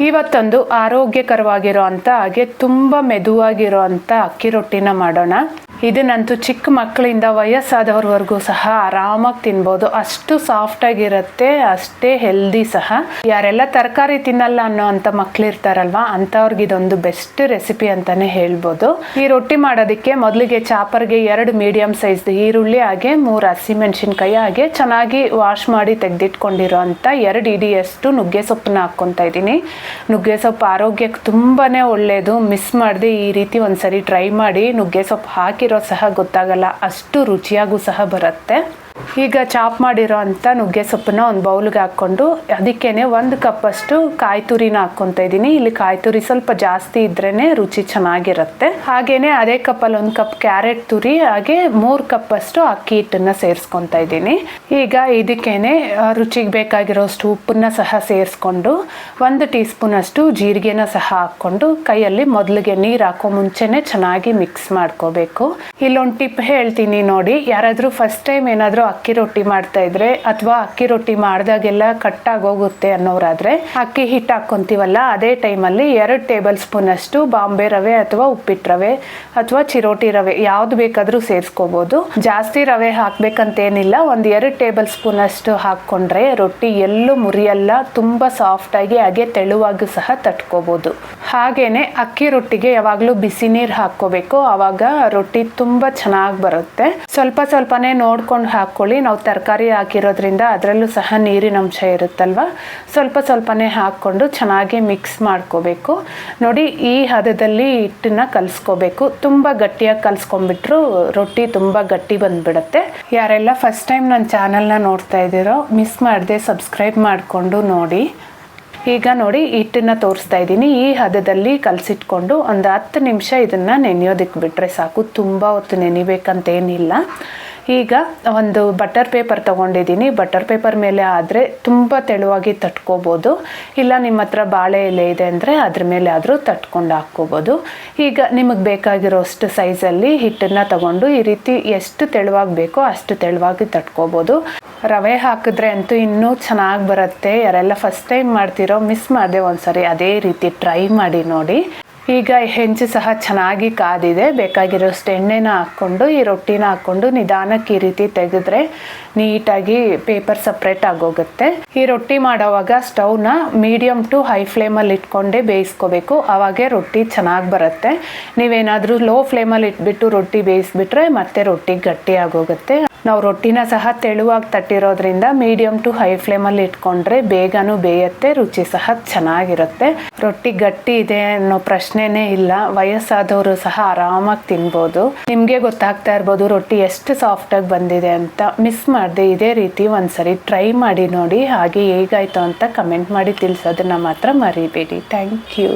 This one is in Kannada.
ಇವತ್ತೊಂದು ಆರೋಗ್ಯಕರವಾಗಿರೋ ಅಂತ ಹಾಗೆ ತುಂಬ ಮೆದುವಾಗಿರೋ ಅಂತ ಅಕ್ಕಿ ರೊಟ್ಟಿನ ಮಾಡೋಣ. ಇದನ್ನಂತೂ ಚಿಕ್ಕ ಮಕ್ಕಳಿಂದ ವಯಸ್ಸಾದವ್ರವರೆಗೂ ಸಹ ಆರಾಮಾಗಿ ತಿನ್ಬೋದು. ಅಷ್ಟು ಸಾಫ್ಟಾಗಿರುತ್ತೆ, ಅಷ್ಟೇ ಹೆಲ್ದಿ ಸಹ. ಯಾರೆಲ್ಲ ತರಕಾರಿ ತಿನ್ನಲ್ಲ ಅನ್ನೋ ಅಂಥ ಮಕ್ಕಳಿರ್ತಾರಲ್ವ, ಅಂಥವ್ರಿಗೆ ಇದೊಂದು ಬೆಸ್ಟ್ ರೆಸಿಪಿ ಅಂತಲೇ ಹೇಳ್ಬೋದು. ಈ ರೊಟ್ಟಿ ಮಾಡೋದಕ್ಕೆ ಮೊದಲಿಗೆ ಚಾಪರ್ಗೆ 2 ಮೀಡಿಯಮ್ ಸೈಜ್ ಈರುಳ್ಳಿ ಹಾಗೆ 3 ಹಸಿಮೆಣಸಿನ್ಕಾಯಿ ಹಾಗೆ ಚೆನ್ನಾಗಿ ವಾಶ್ ಮಾಡಿ ತೆಗೆದಿಟ್ಕೊಂಡಿರೋ ಅಂಥ 2 ಇಡಿಯಷ್ಟು ನುಗ್ಗೆ ಸೊಪ್ಪನ್ನ ಹಾಕ್ಕೊತಾ ಇದ್ದೀನಿ. ನುಗ್ಗೆ ಸೊಪ್ಪು ಆರೋಗ್ಯಕ್ಕೆ ತುಂಬಾ ಒಳ್ಳೆಯದು. ಮಿಸ್ ಮಾಡದೆ ಈ ರೀತಿ ಒಂದ್ಸರಿ ಟ್ರೈ ಮಾಡಿ. ನುಗ್ಗೆ ಸೊಪ್ಪು ಹಾಕಿರೋ ಸಹ ಗೊತ್ತಾಗಲ್ಲ, ಅಷ್ಟು ರುಚಿಯಾಗೂ ಸಹ ಬರುತ್ತೆ. ಈಗ ಚಾಪ್ ಮಾಡಿರೋ ಅಂಥ ನುಗ್ಗೆ ಸೊಪ್ಪನ್ನ ಒಂದು ಬೌಲ್ಗೆ ಹಾಕ್ಕೊಂಡು ಅದಕ್ಕೇನೆ 1 ಕಪ್ಪಷ್ಟು ಕಾಯಿ ತುರಿನ ಹಾಕ್ಕೊತಾ ಇದ್ದೀನಿ. ಇಲ್ಲಿ ಕಾಯಿ ತುರಿ ಸ್ವಲ್ಪ ಜಾಸ್ತಿ ಇದ್ರೇ ರುಚಿ ಚೆನ್ನಾಗಿರುತ್ತೆ. ಹಾಗೇನೆ ಅದೇ ಕಪ್ಪಲ್ಲಿ 1 ಕಪ್ ಕ್ಯಾರೆಟ್ ತುರಿ ಹಾಗೆ 3 ಕಪ್ಪಷ್ಟು ಅಕ್ಕಿ ಹಿಟ್ಟನ್ನ ಸೇರಿಸ್ಕೊತಾ ಇದ್ದೀನಿ. ಈಗ ಇದಕ್ಕೇನೆ ರುಚಿಗೆ ಬೇಕಾಗಿರೋಷ್ಟು ಉಪ್ಪನ್ನ ಸಹ ಸೇರಿಸ್ಕೊಂಡು 1 ಟೀ ಸ್ಪೂನ್ ಅಷ್ಟು ಜೀರಿಗೆನ ಸಹ ಹಾಕ್ಕೊಂಡು ಕೈಯಲ್ಲಿ ಮೊದಲಿಗೆ ನೀರು ಹಾಕೋ ಮುಂಚೆನೆ ಚೆನ್ನಾಗಿ ಮಿಕ್ಸ್ ಮಾಡ್ಕೋಬೇಕು. ಇಲ್ಲೊಂದು ಟಿಪ್ ಹೇಳ್ತೀನಿ ನೋಡಿ. ಯಾರಾದರೂ ಫಸ್ಟ್ ಟೈಮ್ ಏನಾದರೂ ಅಕ್ಕಿ ರೊಟ್ಟಿ ಮಾಡ್ತಾ ಇದ್ರೆ ಅಥವಾ ಅಕ್ಕಿ ರೊಟ್ಟಿ ಮಾಡಿದಾಗೆಲ್ಲ ಕಟ್ಟಾಗೋಗುತ್ತೆ ಅನ್ನೋರಾದ್ರೆ ಅಕ್ಕಿ ಹಿಟ್ಟು ಹಾಕ್ಕೊಂತೀವಲ್ಲ, ಅದೇ ಟೈಮಲ್ಲಿ 2 ಟೇಬಲ್ ಸ್ಪೂನ್ ಅಷ್ಟು ಬಾಂಬೆ ರವೆ ಅಥವಾ ಉಪ್ಪಿಟ್ಟು ರವೆ ಅಥವಾ ಚಿರೋಟಿ ರವೆ ಯಾವ್ದು ಬೇಕಾದ್ರೂ ಸೇರಿಸ್ಕೋಬಹುದು. ಜಾಸ್ತಿ ರವೆ ಹಾಕ್ಬೇಕಂತೇನಿಲ್ಲ. 2 ಟೇಬಲ್ ಸ್ಪೂನ್ ಅಷ್ಟು ಹಾಕ್ಕೊಂಡ್ರೆ ರೊಟ್ಟಿ ಎಲ್ಲೂ ಮುರಿಯಲ್ಲ, ತುಂಬಾ ಸಾಫ್ಟ್ ಆಗಿ ಹಾಗೆ ತೆಳುವಾಗಿ ಸಹ ತಟ್ಕೋಬಹುದು. ಹಾಗೇನೆ ಅಕ್ಕಿ ರೊಟ್ಟಿಗೆ ಯಾವಾಗಲೂ ಬಿಸಿ ನೀರು ಹಾಕ್ಕೋಬೇಕು, ಆವಾಗ ರೊಟ್ಟಿ ತುಂಬಾ ಚೆನ್ನಾಗಿ ಬರುತ್ತೆ. ಸ್ವಲ್ಪನೇ ನೋಡ್ಕೊಂಡು ಹಾಕ್ಕೊಳ್ಳಿ. ನಾವು ತರಕಾರಿ ಹಾಕಿರೋದ್ರಿಂದ ಅದರಲ್ಲೂ ಸಹ ನೀರಿನ ಅಂಶ ಇರುತ್ತಲ್ವ, ಸ್ವಲ್ಪನೇ ಹಾಕ್ಕೊಂಡು ಚೆನ್ನಾಗಿ ಮಿಕ್ಸ್ ಮಾಡ್ಕೋಬೇಕು. ನೋಡಿ, ಈ ಹದದಲ್ಲಿ ಹಿಟ್ಟನ್ನ ಕಲಿಸ್ಕೋಬೇಕು. ತುಂಬ ಗಟ್ಟಿಯಾಗಿ ಕಲಿಸ್ಕೊಂಡ್ಬಿಟ್ರು ರೊಟ್ಟಿ ತುಂಬ ಗಟ್ಟಿ ಬಂದ್ಬಿಡುತ್ತೆ. ಯಾರೆಲ್ಲ ಫಸ್ಟ್ ಟೈಮ್ ನನ್ನ ಚಾನಲ್ನ ನೋಡ್ತಾ ಇದ್ದೀರೋ ಮಿಸ್ ಮಾಡದೆ ಸಬ್ಸ್ಕ್ರೈಬ್ ಮಾಡಿಕೊಂಡು ನೋಡಿ. ಈಗ ನೋಡಿ, ಹಿಟ್ಟನ್ನ ತೋರಿಸ್ತಾ ಇದ್ದೀನಿ. ಈ ಹದದಲ್ಲಿ ಕಲಸಿಟ್ಕೊಂಡು ಒಂದು 10 ನಿಮಿಷ ಇದನ್ನು ನೆನೆಯೋದಕ್ಕೆ ಬಿಟ್ಟರೆ ಸಾಕು. ತುಂಬ ಹೊತ್ತು ನೆನಿಬೇಕಂತೇನಿಲ್ಲ. ಈಗ ಒಂದು ಬಟರ್ ಪೇಪರ್ ತೊಗೊಂಡಿದ್ದೀನಿ. ಬಟರ್ ಪೇಪರ್ ಮೇಲೆ ಆದರೆ ತುಂಬ ತೆಳುವಾಗಿ ತಟ್ಕೋಬೋದು, ಇಲ್ಲ ನಿಮ್ಮ ಹತ್ರ ಬಾಳೆ ಎಲೆ ಇದೆ ಅಂದರೆ ಅದ್ರ ಮೇಲೆ ಆದರೂ ತಟ್ಕೊಂಡು ಹಾಕ್ಕೋಬೋದು. ಈಗ ನಿಮಗೆ ಬೇಕಾಗಿರೋಷ್ಟು ಸೈಜಲ್ಲಿ ಹಿಟ್ಟನ್ನು ತಗೊಂಡು ಈ ರೀತಿ ಎಷ್ಟು ತೆಳುವಾಗಿ ಬೇಕೋ ಅಷ್ಟು ತೆಳುವಾಗಿ ತಟ್ಕೋಬೋದು. ರವೆ ಹಾಕಿದ್ರೆ ಅಂತೂ ಇನ್ನೂ ಚೆನ್ನಾಗಿ ಬರುತ್ತೆ. ಯಾರೆಲ್ಲ ಫಸ್ಟ್ ಟೈಮ್ ಮಾಡ್ತಿರೋ ಮಿಸ್ ಮಾಡದೆ ಒಂದ್ಸರಿ ಅದೇ ರೀತಿ ಟ್ರೈ ಮಾಡಿ ನೋಡಿ. ಈಗ ಹೆಂಚು ಸಹ ಚೆನ್ನಾಗಿ ಕಾದಿದೆ. ಬೇಕಾಗಿರೋಷ್ಟು ಎಣ್ಣೆನ ಹಾಕ್ಕೊಂಡು ಈ ರೊಟ್ಟಿನ ಹಾಕ್ಕೊಂಡು ನಿಧಾನಕ್ಕೆ ಈ ರೀತಿ ತೆಗೆದ್ರೆ ನೀಟಾಗಿ ಪೇಪರ್ ಸಪ್ರೇಟ್ ಆಗೋಗುತ್ತೆ. ಈ ರೊಟ್ಟಿ ಮಾಡೋವಾಗ ಸ್ಟವ್ನ ಮೀಡಿಯಮ್ ಟು ಹೈ ಫ್ಲೇಮಲ್ಲಿ ಇಟ್ಕೊಂಡೇ ಬೇಯಿಸ್ಕೋಬೇಕು, ಆವಾಗೇ ರೊಟ್ಟಿ ಚೆನ್ನಾಗಿ ಬರುತ್ತೆ. ನೀವೇನಾದರೂ ಲೋ ಫ್ಲೇಮಲ್ಲಿ ಇಟ್ಬಿಟ್ಟು ರೊಟ್ಟಿ ಬೇಯಿಸ್ಬಿಟ್ರೆ ಮತ್ತೆ ರೊಟ್ಟಿ ಗಟ್ಟಿ ಆಗೋಗುತ್ತೆ. ನಾವು ರೊಟ್ಟಿನ ಸಹ ತೆಳುವಾಗಿ ತಟ್ಟಿರೋದ್ರಿಂದ ಮೀಡಿಯಮ್ ಟು ಹೈ ಫ್ಲೇಮಲ್ಲಿ ಇಟ್ಕೊಂಡ್ರೆ ಬೇಗನೂ ಬೇಯುತ್ತೆ, ರುಚಿ ಸಹ ಚೆನ್ನಾಗಿರುತ್ತೆ. ರೊಟ್ಟಿ ಗಟ್ಟಿ ಇದೆ ಅನ್ನೋ ಪ್ರಶ್ನೆನೇ ಇಲ್ಲ. ವಯಸ್ಸಾದವರು ಸಹ ಆರಾಮಾಗಿ ತಿನ್ಬೋದು. ನಿಮಗೆ ಗೊತ್ತಾಗ್ತಾ ಇರ್ಬೋದು ರೊಟ್ಟಿ ಎಷ್ಟು ಸಾಫ್ಟಾಗಿ ಬಂದಿದೆ ಅಂತ. ಮಿಸ್ ಮಾಡದೆ ಇದೇ ರೀತಿ ಒಂದ್ಸರಿ ಟ್ರೈ ಮಾಡಿ ನೋಡಿ. ಹಾಗೆ ಹೇಗಾಯಿತು ಅಂತ ಕಮೆಂಟ್ ಮಾಡಿ ತಿಳಿಸೋದನ್ನ ಮಾತ್ರ ಮರಿಬೇಡಿ. Thank you.